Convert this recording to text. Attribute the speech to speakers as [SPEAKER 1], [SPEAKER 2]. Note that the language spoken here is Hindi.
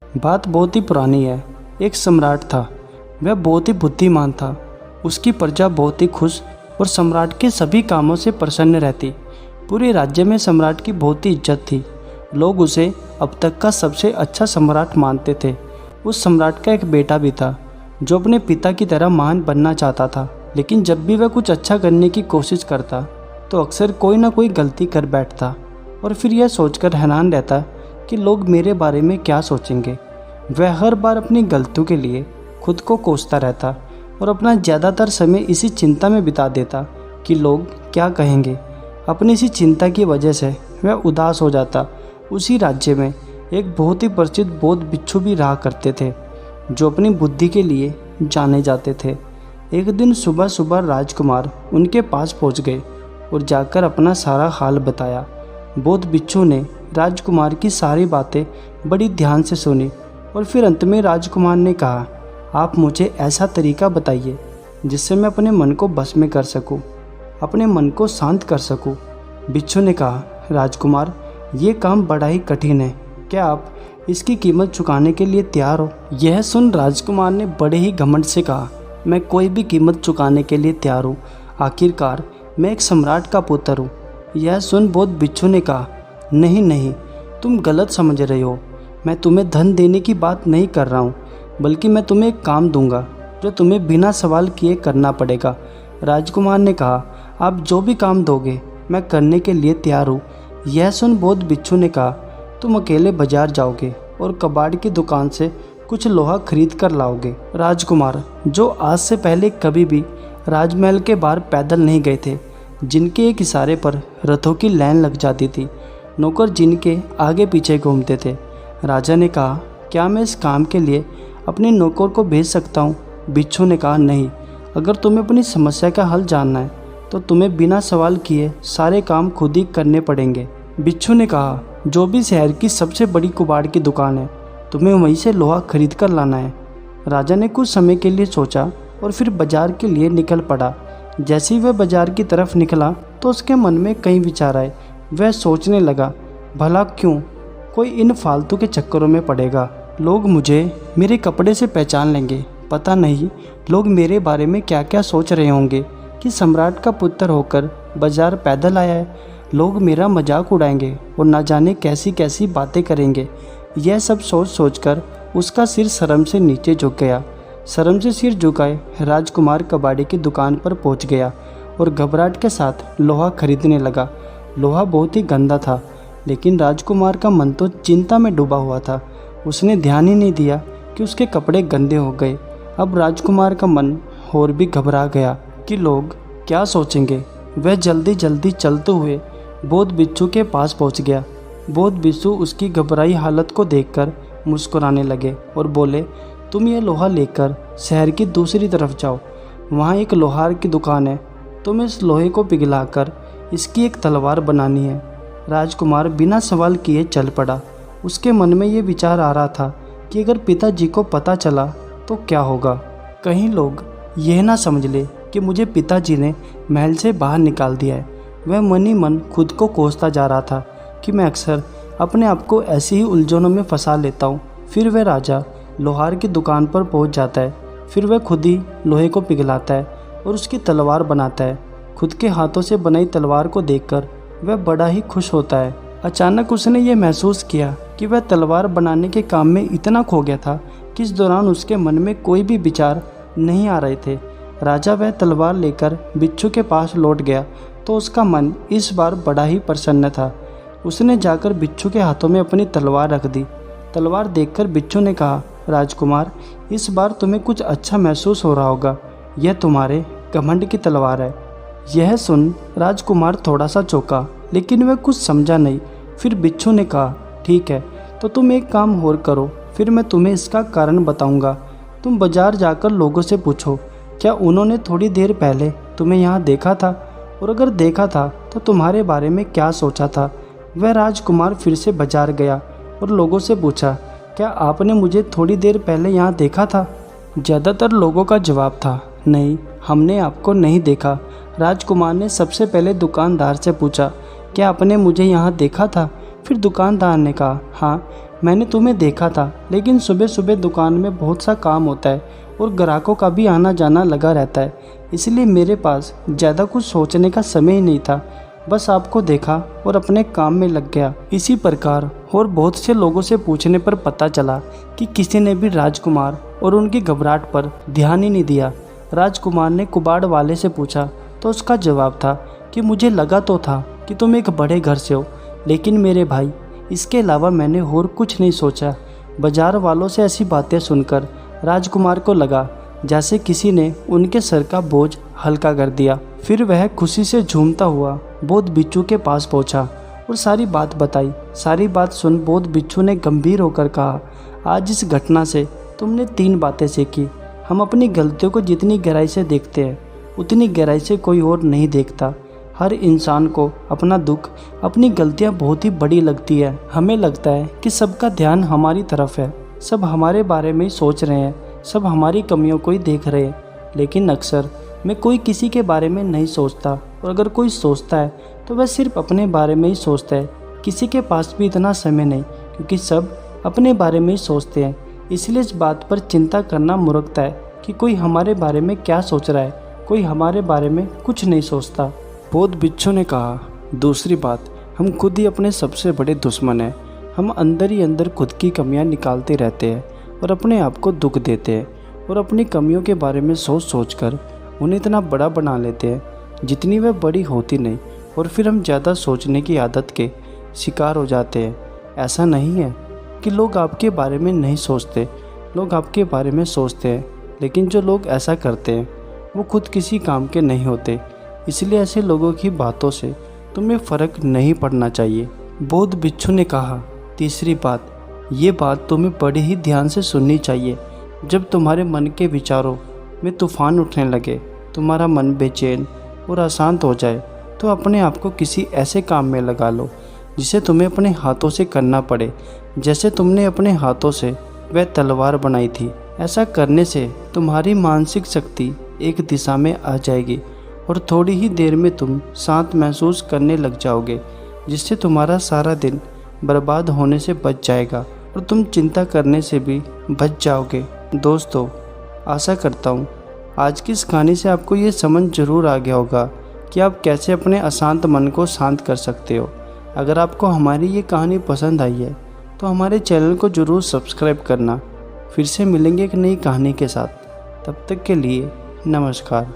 [SPEAKER 1] बात बहुत ही पुरानी है। एक सम्राट था। वह बहुत ही बुद्धिमान था। उसकी प्रजा बहुत ही खुश और सम्राट के सभी कामों से प्रसन्न रहती। पूरे राज्य में सम्राट की बहुत ही इज्जत थी। लोग उसे अब तक का सबसे अच्छा सम्राट मानते थे। उस सम्राट का एक बेटा भी था जो अपने पिता की तरह महान बनना चाहता था। लेकिन जब भी वह कुछ अच्छा करने की कोशिश करता तो अक्सर कोई ना कोई गलती कर बैठता और फिर यह सोचकर हैरान रहता कि लोग मेरे बारे में क्या सोचेंगे। वह हर बार अपनी गलतियों के लिए खुद को कोसता रहता और अपना ज़्यादातर समय इसी चिंता में बिता देता कि लोग क्या कहेंगे। अपनी इसी चिंता की वजह से वह उदास हो जाता। उसी राज्य में एक बहुत ही प्रसिद्ध बौद्ध भिक्षु भी रहा करते थे जो अपनी बुद्धि के लिए जाने जाते थे। एक दिन सुबह सुबह राजकुमार उनके पास पहुंच गए और जाकर अपना सारा हाल बताया। बौद्ध भिक्षु ने राजकुमार की सारी बातें बड़ी ध्यान से सुनी और फिर अंत में राजकुमार ने कहा, आप मुझे ऐसा तरीका बताइए जिससे मैं अपने मन को बस में कर सकूं, अपने मन को शांत कर सकूं। भिक्षु ने कहा, राजकुमार ये काम बड़ा ही कठिन है, क्या आप इसकी कीमत चुकाने के लिए तैयार हो? यह सुन राजकुमार ने बड़े ही घमंड से कहा, मैं कोई भी कीमत चुकाने के लिए तैयार हूँ। आखिरकार मैं एक सम्राट का पुत्र हूँ। यह सुन बौद्ध भिक्षु ने कहा, नहीं नहीं, तुम गलत समझ रहे हो। मैं तुम्हें धन देने की बात नहीं कर रहा हूँ, बल्कि मैं तुम्हें एक काम दूंगा जो तुम्हें बिना सवाल किए करना पड़ेगा। राजकुमार ने कहा, आप जो भी काम दोगे मैं करने के लिए तैयार हूँ। यह सुन बौद्ध भिक्षु ने कहा, तुम अकेले बाजार जाओगे और कबाड़ की दुकान से कुछ लोहा खरीद कर लाओगे। राजकुमार, जो आज से पहले कभी भी राजमहल के बाहर पैदल नहीं गए थे, जिनके एक इशारे पर रथों की लाइन लग जाती थी, नौकर जिनके आगे पीछे घूमते थे। राजा ने कहा, क्या मैं इस काम के लिए अपने नौकर को भेज सकता हूँ? भिक्षु ने कहा, नहीं, अगर तुम्हें अपनी समस्या का हल जानना है तो तुम्हें बिना सवाल किए सारे काम खुद ही करने पड़ेंगे। भिक्षु ने कहा, जो भी शहर की सबसे बड़ी कबाड़ की दुकान है, तुम्हें वहीं से लोहा खरीद कर लाना है। राजा ने कुछ समय के लिए सोचा और फिर बाजार के लिए निकल पड़ा। जैसे ही वह बाजार की तरफ निकला तो उसके मन में कई विचार आए। वह सोचने लगा, भला क्यों कोई इन फालतू के चक्करों में पड़ेगा। लोग मुझे मेरे कपड़े से पहचान लेंगे। पता नहीं लोग मेरे बारे में क्या क्या सोच रहे होंगे कि सम्राट का पुत्र होकर बाजार पैदल आया है। लोग मेरा मजाक उड़ाएंगे और न जाने कैसी कैसी बातें करेंगे। यह सब सोच सोचकर उसका सिर शर्म से नीचे झुक गया। शर्म से सिर झुकाए राजकुमार कबाड़ी की दुकान पर पहुंच गया और घबराहट के साथ लोहा खरीदने लगा। लोहा बहुत ही गंदा था, लेकिन राजकुमार का मन तो चिंता में डूबा हुआ था। उसने ध्यान ही नहीं दिया कि उसके कपड़े गंदे हो गए। अब राजकुमार का मन और भी घबरा गया कि लोग क्या सोचेंगे। वह जल्दी जल्दी चलते हुए बौद्ध भिक्षु के पास पहुंच गया। बौद्ध भिक्षु उसकी घबराई हालत को देखकर मुस्कुराने लगे और बोले, तुम ये लोहा लेकर शहर की दूसरी तरफ जाओ, वहाँ एक लोहार की दुकान है। तुम इस लोहे को पिघलाकर इसकी एक तलवार बनानी है। राजकुमार बिना सवाल किए चल पड़ा। उसके मन में ये विचार आ रहा था कि अगर पिताजी को पता चला तो क्या होगा। कहीं लोग यह ना समझ ले कि मुझे पिताजी ने महल से बाहर निकाल दिया है। वह मन ही मन खुद को कोसता जा रहा था कि मैं अक्सर अपने आप को ऐसी ही उलझनों में फंसा लेता हूँ। फिर वह राजा लोहार की दुकान पर पहुँच जाता है। फिर वह खुद ही लोहे को पिघलाता है और उसकी तलवार बनाता है। खुद के हाथों से बनाई तलवार को देखकर वह बड़ा ही खुश होता है। अचानक उसने ये महसूस किया कि वह तलवार बनाने के काम में इतना खो गया था कि इस दौरान उसके मन में कोई भी विचार नहीं आ रहे थे। राजा वह तलवार लेकर भिक्षु के पास लौट गया तो उसका मन इस बार बड़ा ही प्रसन्न था। उसने जाकर भिक्षु के हाथों में अपनी तलवार रख दी। तलवार देखकर भिक्षु ने कहा, राजकुमार, इस बार तुम्हें कुछ अच्छा महसूस हो रहा होगा। यह तुम्हारे घमंड की तलवार है। यह सुन राजकुमार थोड़ा सा चौंका, लेकिन वह कुछ समझा नहीं। फिर भिक्षु ने कहा, ठीक है, तो तुम एक काम और करो, फिर मैं तुम्हें इसका कारण बताऊंगा। तुम बाजार जाकर लोगों से पूछो, क्या उन्होंने थोड़ी देर पहले तुम्हें यहाँ देखा था, और अगर देखा था तो तुम्हारे बारे में क्या सोचा था। वह राजकुमार फिर से बाजार गया और लोगों से पूछा, क्या आपने मुझे थोड़ी देर पहले यहाँ देखा था? ज़्यादातर लोगों का जवाब था, नहीं, हमने आपको नहीं देखा। राजकुमार ने सबसे पहले दुकानदार से पूछा, क्या आपने मुझे यहाँ देखा था? फिर दुकानदार ने कहा, हाँ, मैंने तुम्हें देखा था, लेकिन सुबह सुबह दुकान में बहुत सा काम होता है और ग्राहकों का भी आना जाना लगा रहता है, इसलिए मेरे पास ज़्यादा कुछ सोचने का समय ही नहीं था। बस आपको देखा और अपने काम में लग गया। इसी प्रकार और बहुत से लोगों से पूछने पर पता चला कि किसी ने भी राजकुमार और उनकी घबराहट पर ध्यान ही नहीं दिया। राजकुमार ने कुबाड़ वाले से पूछा तो उसका जवाब था कि मुझे लगा तो था कि तुम एक बड़े घर से हो, लेकिन मेरे भाई, इसके अलावा मैंने और कुछ नहीं सोचा। बाजार वालों से ऐसी बातें सुनकर राजकुमार को लगा जैसे किसी ने उनके सर का बोझ हल्का कर दिया। फिर वह खुशी से झूमता हुआ बोध बिच्छू के पास पहुंचा और सारी बात बताई। सारी बात सुन बोध बिच्छू ने गंभीर होकर कहा, आज इस घटना से तुमने 3 बातें सीखी। हम अपनी गलतियों को जितनी गहराई से देखते हैं, उतनी गहराई से कोई और नहीं देखता। हर इंसान को अपना दुख, अपनी गलतियां बहुत ही बड़ी लगती है। हमें लगता है कि सबका ध्यान हमारी तरफ है, सब हमारे बारे में ही सोच रहे हैं, सब हमारी कमियों को ही देख रहे हैं, लेकिन अक्सर में कोई किसी के बारे में नहीं सोचता, और अगर कोई सोचता है तो वह सिर्फ अपने बारे में ही सोचता है। किसी के पास भी इतना समय नहीं, क्योंकि सब अपने बारे में ही सोचते हैं। इसलिए इस बात पर चिंता करना मूर्खता है कि कोई हमारे बारे में क्या सोच रहा है। कोई हमारे बारे में कुछ नहीं सोचता। बोध बिच्छू ने कहा, दूसरी बात, हम खुद ही अपने सबसे बड़े दुश्मन हैं। हम अंदर ही अंदर खुद की कमियां निकालते रहते हैं और अपने आप को दुख देते हैं, और अपनी कमियों के बारे में सोच सोच कर उन्हें इतना बड़ा बना लेते हैं जितनी वह बड़ी होती नहीं, और फिर हम ज़्यादा सोचने की आदत के शिकार हो जाते हैं। ऐसा नहीं है कि लोग आपके बारे में नहीं सोचते, लोग आपके बारे में सोचते हैं, लेकिन जो लोग ऐसा करते हैं वो खुद किसी काम के नहीं होते। इसलिए ऐसे लोगों की बातों से तुम्हें फ़र्क नहीं पड़ना चाहिए। बोध बिच्छू ने कहा, तीसरी बात, ये बात तुम्हें बड़े ही ध्यान से सुननी चाहिए। जब तुम्हारे मन के विचारों में तूफान उठने लगे, तुम्हारा मन बेचैन और अशांत हो जाए, तो अपने आप को किसी ऐसे काम में लगा लो जिसे तुम्हें अपने हाथों से करना पड़े, जैसे तुमने अपने हाथों से वह तलवार बनाई थी। ऐसा करने से तुम्हारी मानसिक शक्ति एक दिशा में आ जाएगी और थोड़ी ही देर में तुम शांत महसूस करने लग जाओगे, जिससे तुम्हारा सारा दिन बर्बाद होने से बच जाएगा और तुम चिंता करने से भी बच जाओगे। दोस्तों, आशा करता हूँ आज की इस कहानी से आपको ये समझ ज़रूर आ गया होगा कि आप कैसे अपने अशांत मन को शांत कर सकते हो। अगर आपको हमारी ये कहानी पसंद आई है तो हमारे चैनल को ज़रूर सब्सक्राइब करना। फिर से मिलेंगे एक नई कहानी के साथ, तब तक के लिए नमस्कार।